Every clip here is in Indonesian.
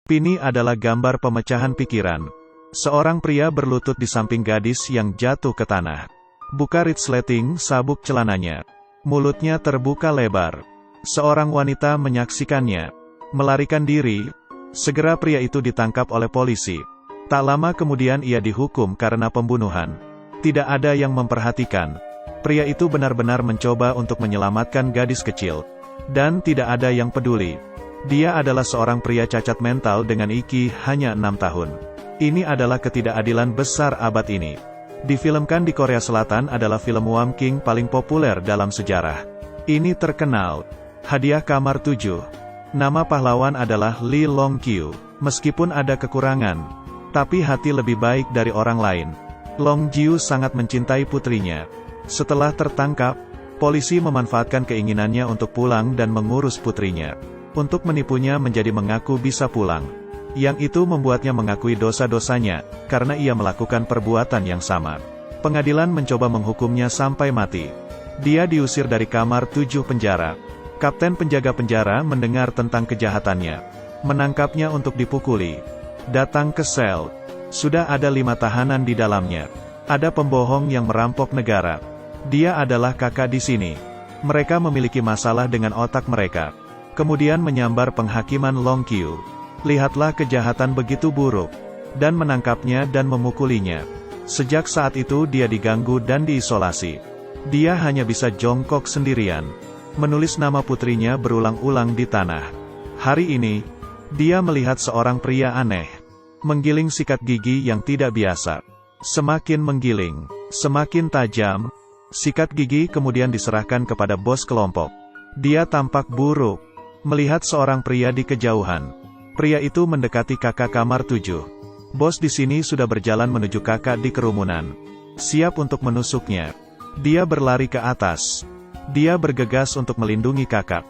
Ini adalah gambar pemecahan pikiran. Seorang pria berlutut di samping gadis yang jatuh ke tanah. Buka resleting sabuk celananya. Mulutnya terbuka lebar. Seorang wanita menyaksikannya. Melarikan diri. Segera pria itu ditangkap oleh polisi. Tak lama kemudian ia dihukum karena pembunuhan. Tidak ada yang memperhatikan. Pria itu benar-benar mencoba untuk menyelamatkan gadis kecil. Dan tidak ada yang peduli. Dia adalah seorang pria cacat mental dengan IQ hanya 6 tahun. Ini adalah ketidakadilan besar abad ini. Difilmkan di Korea Selatan adalah film Wham King paling populer dalam sejarah. Ini terkenal. Hadiah kamar 7. Nama pahlawan adalah Lee Long Kyu. Meskipun ada kekurangan, tapi hati lebih baik dari orang lain. Long Jiu sangat mencintai putrinya. Setelah tertangkap, polisi memanfaatkan keinginannya untuk pulang dan mengurus putrinya. Untuk menipunya menjadi mengaku bisa pulang. Yang itu membuatnya mengakui dosa-dosanya, karena ia melakukan perbuatan yang sama. Pengadilan mencoba menghukumnya sampai mati. Dia diusir dari kamar 7 penjara. Kapten penjaga penjara mendengar tentang kejahatannya. Menangkapnya untuk dipukuli. Datang ke sel. Sudah ada 5 tahanan di dalamnya. Ada pembohong yang merampok negara. Dia adalah kakak di sini. Mereka memiliki masalah dengan otak mereka. Kemudian menyambar penghakiman Long Kyu. Lihatlah kejahatan begitu buruk. Dan menangkapnya dan memukulinya. Sejak saat itu dia diganggu dan diisolasi. Dia hanya bisa jongkok sendirian. Menulis nama putrinya berulang-ulang di tanah. Hari ini, dia melihat seorang pria aneh. Menggiling sikat gigi yang tidak biasa. Semakin menggiling, semakin tajam. Sikat gigi kemudian diserahkan kepada bos kelompok. Dia tampak buruk. Melihat seorang pria di kejauhan. Pria itu mendekati kakak kamar 7. Bos di sini sudah berjalan menuju kakak di kerumunan. Siap untuk menusuknya. Dia berlari ke atas. Dia bergegas untuk melindungi kakak.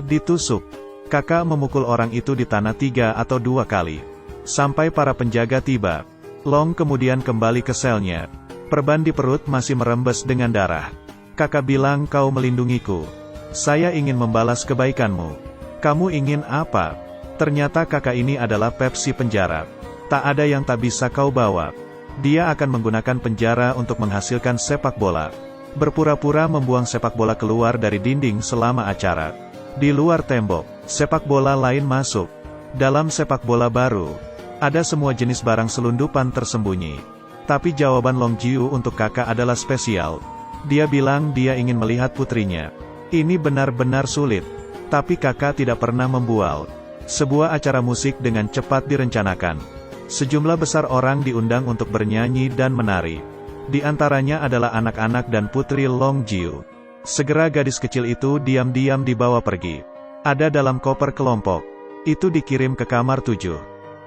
Ditusuk. Kakak memukul orang itu di tanah 3 atau 2 kali. Sampai para penjaga tiba. Long kemudian kembali ke selnya. Perban di perut masih merembes dengan darah. Kakak bilang kau melindungiku. Saya ingin membalas kebaikanmu. Kamu ingin apa? Ternyata kakak ini adalah Pepsi penjara. Tak ada yang tak bisa kau bawa. Dia akan menggunakan penjara untuk menghasilkan sepak bola. Berpura-pura membuang sepak bola keluar dari dinding selama acara. Di luar tembok, sepak bola lain masuk. Dalam sepak bola baru, ada semua jenis barang selundupan tersembunyi. Tapi jawaban Long Jiu untuk kakak adalah spesial. Dia bilang dia ingin melihat putrinya. Ini benar-benar sulit. Tapi kakak tidak pernah membual. Sebuah acara musik dengan cepat direncanakan. Sejumlah besar orang diundang untuk bernyanyi dan menari. Di antaranya adalah anak-anak dan putri Long Jiu. Segera gadis kecil itu diam-diam dibawa pergi. Ada dalam koper kelompok. Itu dikirim ke kamar 7.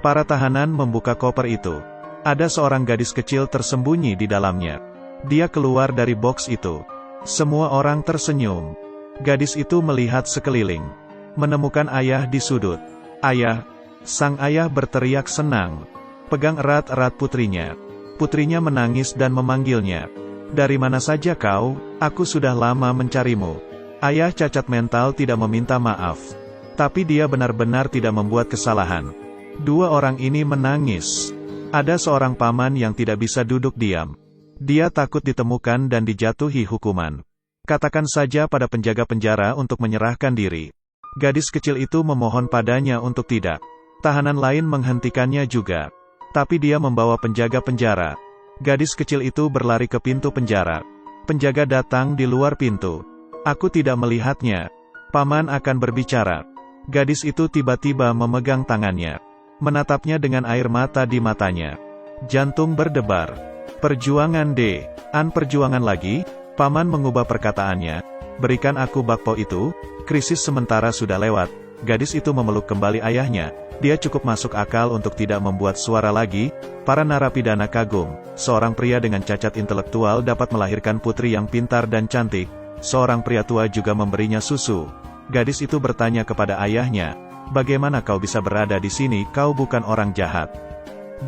Para tahanan membuka koper itu. Ada seorang gadis kecil tersembunyi di dalamnya. Dia keluar dari box itu. Semua orang tersenyum. Gadis itu melihat sekeliling. Menemukan ayah di sudut. Ayah. Sang ayah berteriak senang. Pegang erat-erat putrinya. Putrinya menangis dan memanggilnya. Dari mana saja kau? Aku sudah lama mencarimu. Ayah cacat mental tidak meminta maaf. Tapi dia benar-benar tidak membuat kesalahan. Dua orang ini menangis. Ada seorang paman yang tidak bisa duduk diam. Dia takut ditemukan dan dijatuhi hukuman. Katakan saja pada penjaga penjara untuk menyerahkan diri. Gadis kecil itu memohon padanya untuk tidak. Tahanan lain menghentikannya juga. Tapi dia membawa penjaga penjara. Gadis kecil itu berlari ke pintu penjara. Penjaga datang di luar pintu. Aku tidak melihatnya. Paman akan berbicara. Gadis itu tiba-tiba memegang tangannya. Menatapnya dengan air mata di matanya. Jantung berdebar. Perjuangan perjuangan lagi? Paman mengubah perkataannya. Berikan aku bakpao itu. Krisis sementara sudah lewat. Gadis itu memeluk kembali ayahnya. Dia cukup masuk akal untuk tidak membuat suara lagi. Para narapidana kagum. Seorang pria dengan cacat intelektual dapat melahirkan putri yang pintar dan cantik. Seorang pria tua juga memberinya susu. Gadis itu bertanya kepada ayahnya, bagaimana kau bisa berada di sini, kau bukan orang jahat.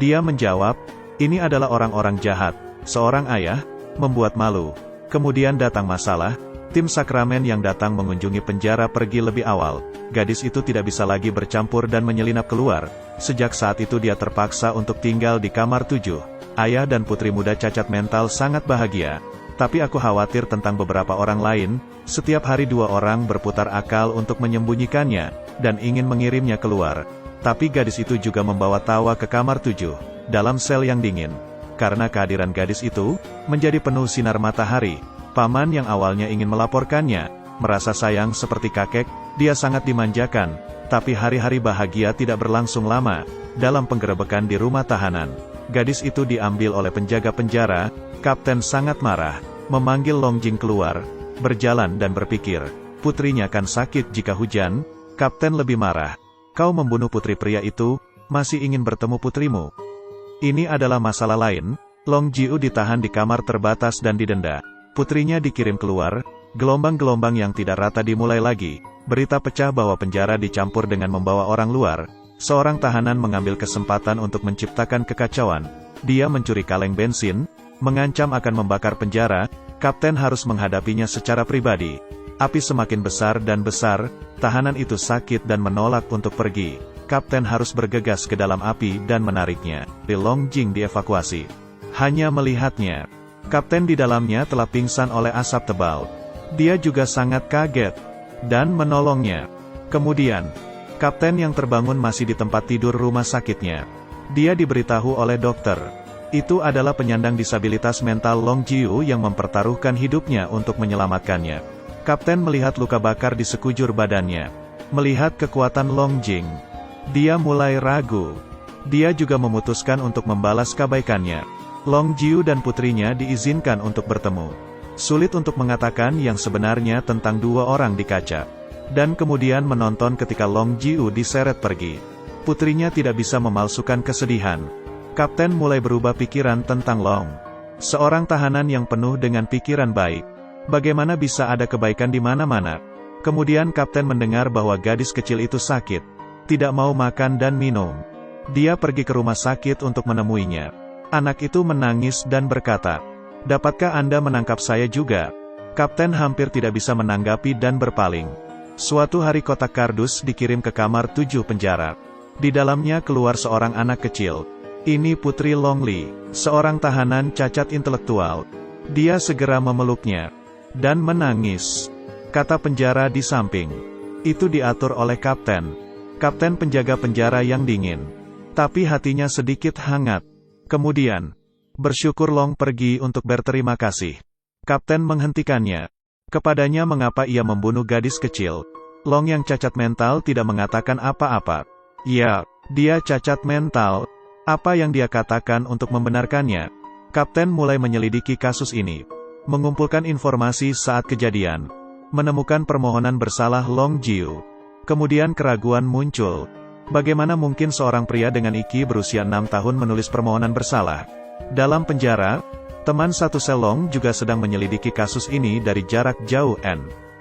Dia menjawab, ini adalah orang-orang jahat. Seorang ayah, membuat malu. Kemudian datang masalah, Tim Sakramen yang datang mengunjungi penjara pergi lebih awal. Gadis itu tidak bisa lagi bercampur dan menyelinap keluar. Sejak saat itu dia terpaksa untuk tinggal di kamar 7. Ayah dan putri muda cacat mental sangat bahagia. Tapi aku khawatir tentang beberapa orang lain. Setiap hari 2 orang berputar akal untuk menyembunyikannya, dan ingin mengirimnya keluar. Tapi gadis itu juga membawa tawa ke kamar 7, dalam sel yang dingin. Karena kehadiran gadis itu, menjadi penuh sinar matahari. Paman yang awalnya ingin melaporkannya, merasa sayang seperti kakek, dia sangat dimanjakan. Tapi hari-hari bahagia tidak berlangsung lama. Dalam penggerebekan di rumah tahanan, gadis itu diambil oleh penjaga penjara. Kapten sangat marah, memanggil Longjing keluar, berjalan dan berpikir, putrinya akan sakit jika hujan. Kapten lebih marah. Kau membunuh putri pria itu, masih ingin bertemu putrimu. Ini adalah masalah lain. Long Jiu ditahan di kamar terbatas dan didenda. Putrinya dikirim keluar. Gelombang-gelombang yang tidak rata dimulai lagi. Berita pecah bahwa penjara dicampur dengan membawa orang luar. Seorang tahanan mengambil kesempatan untuk menciptakan kekacauan. Dia mencuri kaleng bensin, mengancam akan membakar penjara. Kapten harus menghadapinya secara pribadi. Api semakin besar dan besar. Tahanan itu sakit dan menolak untuk pergi. Kapten harus bergegas ke dalam api dan menariknya. Longjing dievakuasi. Hanya melihatnya, kapten di dalamnya telah pingsan oleh asap tebal. Dia juga sangat kaget dan menolongnya. Kemudian, kapten yang terbangun masih di tempat tidur rumah sakitnya. Dia diberitahu oleh dokter. Itu adalah penyandang disabilitas mental Long Jiu yang mempertaruhkan hidupnya untuk menyelamatkannya. Kapten melihat luka bakar di sekujur badannya. Melihat kekuatan Longjing, dia mulai ragu. Dia juga memutuskan untuk membalas kebaikannya. Long Jiu dan putrinya diizinkan untuk bertemu. Sulit untuk mengatakan yang sebenarnya tentang 2 orang di kaca. Dan kemudian menonton ketika Long Jiu diseret pergi. Putrinya tidak bisa memalsukan kesedihan. Kapten mulai berubah pikiran tentang Long. Seorang tahanan yang penuh dengan pikiran baik. Bagaimana bisa ada kebaikan di mana-mana? Kemudian kapten mendengar bahwa gadis kecil itu sakit. Tidak mau makan dan minum. Dia pergi ke rumah sakit untuk menemuinya. Anak itu menangis dan berkata, "Dapatkah Anda menangkap saya juga?" Kapten hampir tidak bisa menanggapi dan berpaling. Suatu hari kotak kardus dikirim ke kamar 7 penjara. Di dalamnya keluar seorang anak kecil. Ini putri Long Li, seorang tahanan cacat intelektual. Dia segera memeluknya dan menangis. Kata penjara di samping. Itu diatur oleh kapten. Kapten penjaga penjara yang dingin. Tapi hatinya sedikit hangat. Kemudian, bersyukur Long pergi untuk berterima kasih. Kapten menghentikannya. Kepadanya mengapa ia membunuh gadis kecil. Long yang cacat mental tidak mengatakan apa-apa. Ya, dia cacat mental. Apa yang dia katakan untuk membenarkannya? Kapten mulai menyelidiki kasus ini. Mengumpulkan informasi saat kejadian. Menemukan permohonan bersalah Long Jiu. Kemudian keraguan muncul. Bagaimana mungkin seorang pria dengan IQ berusia 6 tahun menulis permohonan bersalah? Dalam penjara, teman satu sel Long juga sedang menyelidiki kasus ini dari jarak jauh.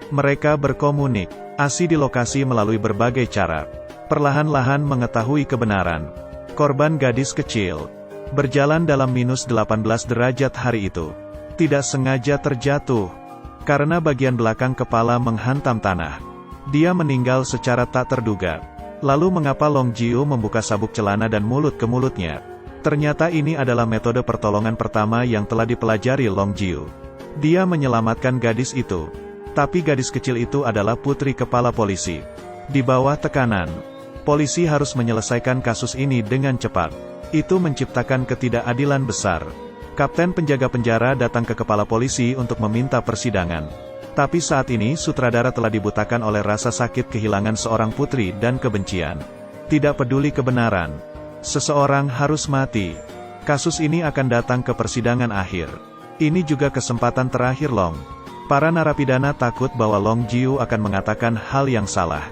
Mereka berkomunikasi di lokasi melalui berbagai cara. Perlahan-lahan mengetahui kebenaran. Korban gadis kecil. Berjalan dalam minus 18 derajat hari itu. Tidak sengaja terjatuh. Karena bagian belakang kepala menghantam tanah. Dia meninggal secara tak terduga. Lalu mengapa Long Jiu membuka sabuk celana dan mulut ke mulutnya? Ternyata ini adalah metode pertolongan pertama yang telah dipelajari Long Jiu. Dia menyelamatkan gadis itu. Tapi gadis kecil itu adalah putri kepala polisi. Di bawah tekanan, polisi harus menyelesaikan kasus ini dengan cepat. Itu menciptakan ketidakadilan besar. Kapten penjaga penjara datang ke kepala polisi untuk meminta persidangan. Tapi saat ini sutradara telah dibutakan oleh rasa sakit kehilangan seorang putri dan kebencian. Tidak peduli kebenaran. Seseorang harus mati. Kasus ini akan datang ke persidangan akhir. Ini juga kesempatan terakhir Long. Para narapidana takut bahwa Long Jiu akan mengatakan hal yang salah.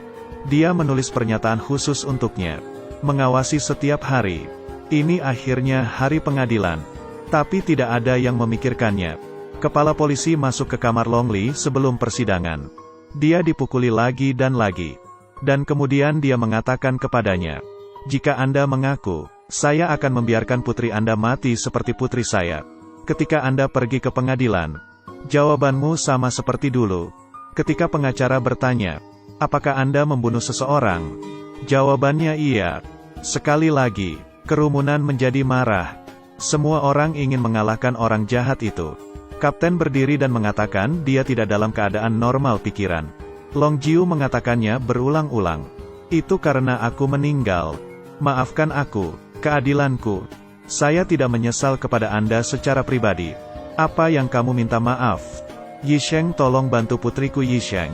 Dia menulis pernyataan khusus untuknya. Mengawasi setiap hari. Ini akhirnya hari pengadilan. Tapi tidak ada yang memikirkannya. Kepala polisi masuk ke kamar Long Li sebelum persidangan. Dia dipukuli lagi dan lagi. Dan kemudian dia mengatakan kepadanya, "Jika Anda mengaku, saya akan membiarkan putri Anda mati seperti putri saya. Ketika Anda pergi ke pengadilan, Jawabanmu sama seperti dulu. Ketika pengacara bertanya, apakah Anda membunuh seseorang? Jawabannya iya. Sekali lagi, kerumunan menjadi marah. Semua orang ingin mengalahkan orang jahat itu. Kapten berdiri dan mengatakan dia tidak dalam keadaan normal pikiran. Long Jiu mengatakannya berulang-ulang. Itu karena aku meninggal. Maafkan aku, keadilanku. Saya tidak menyesal kepada Anda secara pribadi. Apa yang kamu minta maaf? Yisheng, tolong bantu putriku Yisheng.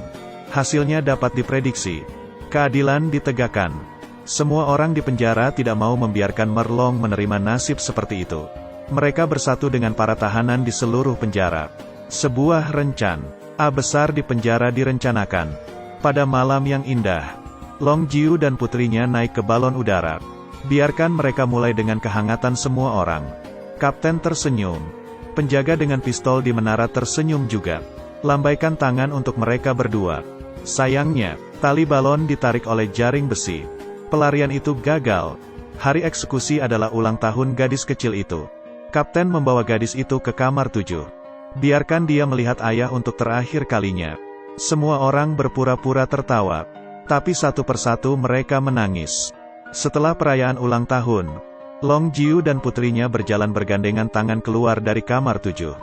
Hasilnya dapat diprediksi. Keadilan ditegakkan. Semua orang di penjara tidak mau membiarkan Merlong menerima nasib seperti itu. Mereka bersatu dengan para tahanan di seluruh penjara. Sebuah A besar di penjara direncanakan. Pada malam yang indah, Long Jiu dan putrinya naik ke balon udara. Biarkan mereka mulai dengan kehangatan semua orang. Kapten tersenyum. Penjaga dengan pistol di menara tersenyum juga. Lambaikan tangan untuk mereka berdua. Sayangnya, tali balon ditarik oleh jaring besi. Pelarian itu gagal. Hari eksekusi adalah ulang tahun gadis kecil itu. Kapten membawa gadis itu ke kamar 7. Biarkan dia melihat ayah untuk terakhir kalinya. Semua orang berpura-pura tertawa. Tapi satu persatu mereka menangis. Setelah perayaan ulang tahun, Long Jiu dan putrinya berjalan bergandengan tangan keluar dari kamar 7.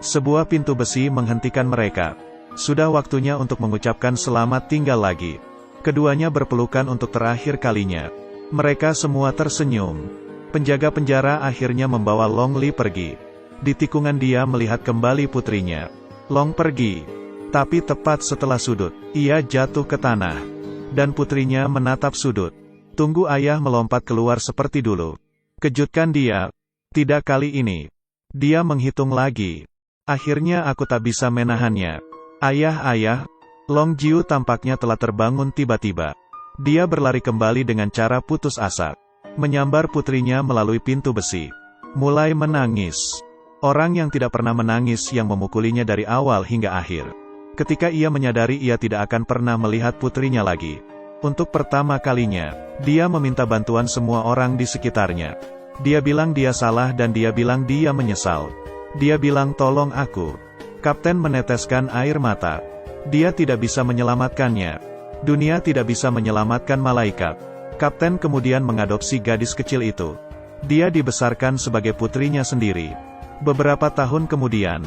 Sebuah pintu besi menghentikan mereka. Sudah waktunya untuk mengucapkan selamat tinggal lagi. Keduanya berpelukan untuk terakhir kalinya. Mereka semua tersenyum. Penjaga penjara akhirnya membawa Long Li pergi. Di tikungan dia melihat kembali putrinya. Long pergi. Tapi tepat setelah sudut, ia jatuh ke tanah. Dan putrinya menatap sudut. Tunggu, ayah melompat keluar seperti dulu. Kejutkan dia. Tidak kali ini. Dia menghitung lagi. Akhirnya aku tak bisa menahannya. Ayah. Long Jiu tampaknya telah terbangun tiba-tiba. Dia berlari kembali dengan cara putus asa. Menyambar putrinya melalui pintu besi. Mulai menangis. Orang yang tidak pernah menangis yang memukulinya dari awal hingga akhir. Ketika ia menyadari ia tidak akan pernah melihat putrinya lagi. Untuk pertama kalinya, dia meminta bantuan semua orang di sekitarnya. Dia bilang dia salah dan dia bilang dia menyesal. Dia bilang tolong aku. Kapten meneteskan air mata. Dia tidak bisa menyelamatkannya. Dunia tidak bisa menyelamatkan malaikat. Kapten kemudian mengadopsi gadis kecil itu. Dia dibesarkan sebagai putrinya sendiri. Beberapa tahun kemudian,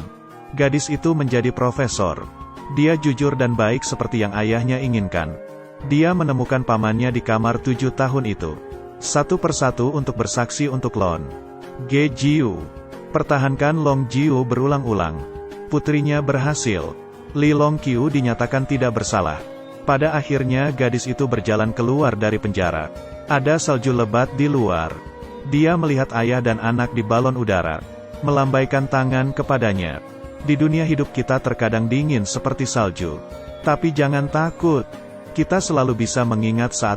gadis itu menjadi profesor. Dia jujur dan baik seperti yang ayahnya inginkan. Dia menemukan pamannya di kamar 7 tahun itu. Satu persatu untuk bersaksi untuk Lon Ge Jiu. Pertahankan Long Jiu berulang-ulang. Putrinya berhasil. Li Long Qiu dinyatakan tidak bersalah. Pada akhirnya gadis itu berjalan keluar dari penjara. Ada salju lebat di luar. Dia melihat ayah dan anak di balon udara. Melambaikan tangan kepadanya. Di dunia hidup kita terkadang dingin seperti salju. Tapi jangan takut. Kita selalu bisa mengingat saat